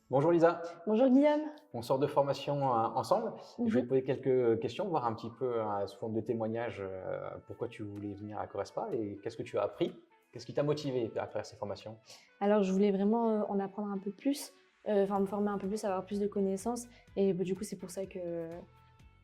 Bonjour Lisa, Bonjour Guillaume. on sort de formation ensemble. Je vais te Mhm. poser quelques questions, voir un petit peu sous forme de témoignage pourquoi tu voulais venir à Correspa et qu'est-ce que tu as appris, qu'est-ce qui t'a motivé à faire ces formations? Alors, je voulais vraiment en apprendre un peu plus, enfin me former un peu plus, avoir plus de connaissances. Et du coup, c'est pour ça que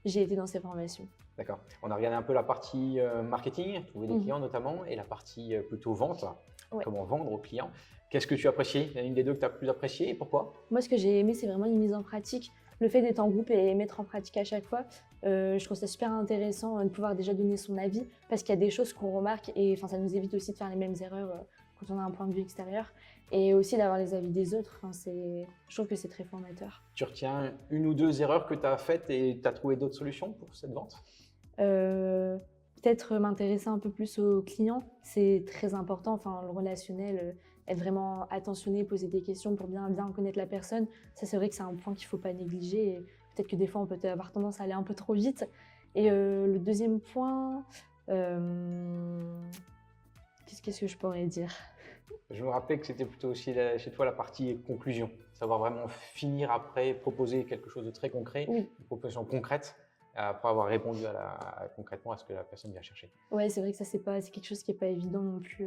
j'ai été dans ces formations. D'accord. On a regardé un peu la partie marketing, trouver des Mhm. clients notamment, et la partie plutôt vente, Ouais. comment vendre aux clients. Qu'est-ce que tu as apprécié? Il y en a une des deux que tu as plus apprécié et pourquoi? Moi, ce que j'ai aimé, c'est vraiment une mise en pratique. Le fait d'être en groupe et mettre en pratique à chaque fois, je trouve ça super intéressant de pouvoir déjà donner son avis parce qu'il y a des choses qu'on remarque et enfin, ça nous évite aussi de faire les mêmes erreurs quand on a un point de vue extérieur et aussi d'avoir les avis des autres. Enfin, je trouve que c'est très formateur. Tu retiens une ou deux erreurs que tu as faites et tu as trouvé d'autres solutions pour cette vente? Euh, Peut-être m'intéresser un peu plus aux clients, c'est très important. Enfin, le relationnel, être vraiment attentionné, poser des questions pour bien connaître la personne. Ça, c'est vrai que c'est un point qu'il ne faut pas négliger. Et peut-être que des fois, on peut avoir tendance à aller un peu trop vite. Et le deuxième point, qu'est-ce que je pourrais dire? Je me rappelais que c'était plutôt aussi chez toi la partie conclusion, savoir vraiment finir après, proposer quelque chose de très concret, Oui, une proposition concrète, après avoir répondu concrètement à ce que la personne vient chercher. ouais, c'est vrai que ça, c'est quelque chose qui n'est pas évident non plus,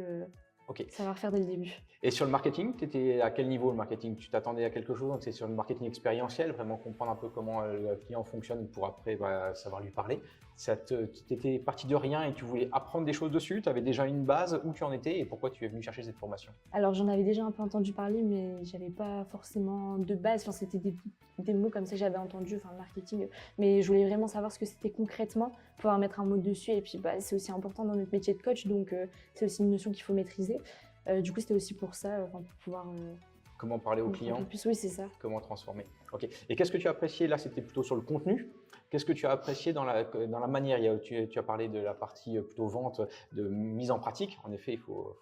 Ok. savoir faire dès le début. Et sur le marketing, tu étais à quel niveau le marketing? Tu t'attendais à quelque chose? Donc c'est sur le marketing expérientiel, vraiment comprendre un peu comment le client fonctionne pour après savoir lui parler. Tu étais parti de rien et tu voulais apprendre des choses dessus? Tu avais déjà une base, où tu en étais et pourquoi tu es venu chercher cette formation? Alors j'en avais déjà un peu entendu parler, mais j'avais pas forcément de base. Enfin, c'était des mots comme ça que j'avais entendus, enfin le marketing. Mais je voulais vraiment savoir ce que c'était concrètement, pouvoir mettre un mot dessus. Et puis bah, c'est aussi important dans notre métier de coach, donc c'est aussi une notion qu'il faut maîtriser. Du coup, c'était aussi pour ça, pour pouvoir Comment parler aux comprendre un clients? peu plus. Oui, c'est ça. Comment transformer? Ok. Et qu'est-ce que tu as apprécié? Là, c'était plutôt sur le contenu. Qu'est-ce que tu as apprécié dans la manière? Tu as parlé de la partie plutôt vente, de mise en pratique. En effet, faut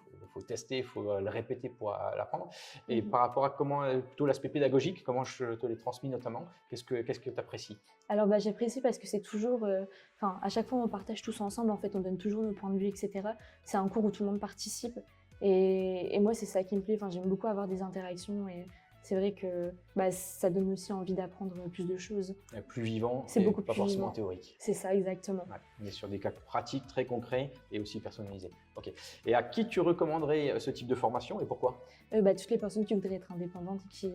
tester, il faut le répéter pour l'apprendre. Et Mhm. par rapport à comment, plutôt l'aspect pédagogique, comment je te l'ai transmis notamment, qu'est-ce que tu apprécies? Alors bah, j'apprécie parce que c'est toujours, enfin à chaque fois on partage tous ensemble, en fait on donne toujours nos points de vue, etc. C'est un cours où tout le monde participe et moi c'est ça qui me plaît, enfin, j'aime beaucoup avoir des interactions et c'est vrai que bah, ça donne aussi envie d'apprendre plus de choses. Plus vivant C'est et beaucoup pas plus forcément vivant. théorique. C'est ça exactement. Ouais, on est sur des cas pratiques, très concrets et aussi personnalisés. Ok. Et à qui tu recommanderais ce type de formation et pourquoi? Bah, toutes les personnes qui voudraient être indépendantes et qui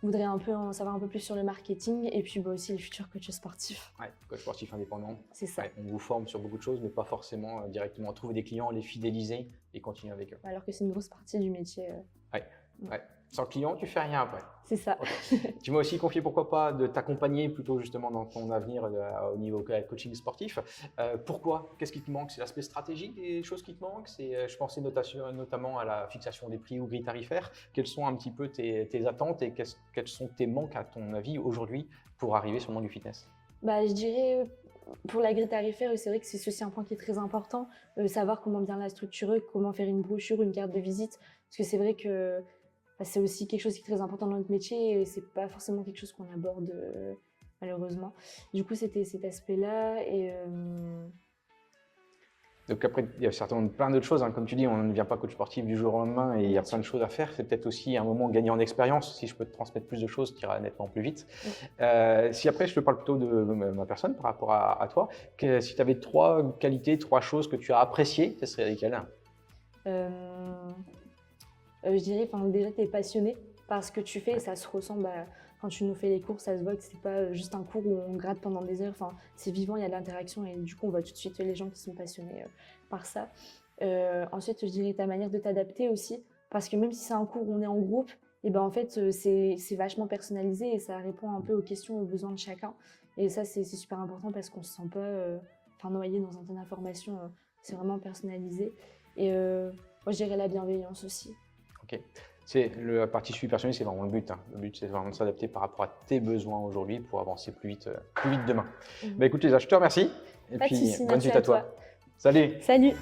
voudraient un peu en savoir un peu plus sur le marketing et puis bah, aussi les futurs coachs sportifs. Ouais, coach sportif indépendant. C'est ça. Ouais, on vous forme sur beaucoup de choses, mais pas forcément directement trouver des clients, les fidéliser et continuer avec eux. Alors que c'est une grosse partie du métier. Ouais, ouais. Sans client, tu fais rien après. C'est ça. Ok. Tu m'as aussi confié, pourquoi pas, de t'accompagner plutôt justement dans ton avenir au niveau coaching sportif. Pourquoi? Qu'est-ce qui te manque? C'est l'aspect stratégique des choses qui te manquent? Je pensais notamment à la fixation des prix ou grilles tarifaires. Quelles sont un petit peu tes attentes et quels sont tes manques à ton avis aujourd'hui pour arriver sur le monde du fitness? Bah, je dirais, pour la grille tarifaire, c'est vrai que c'est aussi un point qui est très important, savoir comment bien la structurer, comment faire une brochure, une carte de visite. Parce que c'est vrai que bah, c'est aussi quelque chose qui est très important dans notre métier et c'est pas forcément quelque chose qu'on aborde malheureusement. Du coup, c'était cet aspect-là et Donc après, il y a certainement plein d'autres choses, hein. Comme tu dis, on ne devient pas coach sportif du jour au lendemain et il y a plein de choses à faire. C'est peut-être aussi un moment gagné en expérience. Si je peux te transmettre plus de choses, tu iras nettement plus vite. Si après, je te parle plutôt de ma personne par rapport à toi, si tu avais trois qualités, trois choses que tu as appréciées, ce serait lesquelles? euh, je dirais, enfin, déjà, tu es passionné par ce que tu fais et ça se ressent bah, quand tu nous fais les cours, ça se voit que c'est pas juste un cours où on gratte pendant des heures. Enfin, c'est vivant, il y a de l'interaction et du coup, on voit tout de suite les gens qui sont passionnés par ça. Ensuite, je dirais ta manière de t'adapter aussi parce que même si c'est un cours où on est en groupe, et ben en fait, c'est vachement personnalisé et ça répond un peu aux questions, aux besoins de chacun. Et ça, c'est super important parce qu'on se sent pas noyé dans un tas d'informations. C'est vraiment personnalisé. Et moi, je dirais la bienveillance aussi. Ok. C'est la partie suivi personnel, c'est vraiment le but, hein. Le but, c'est vraiment de s'adapter par rapport à tes besoins aujourd'hui pour avancer plus vite demain. Bah écoute Lisa, je te remercie et Pas de puis soucis, bonne merci suite à à toi. toi. Salut! Salut!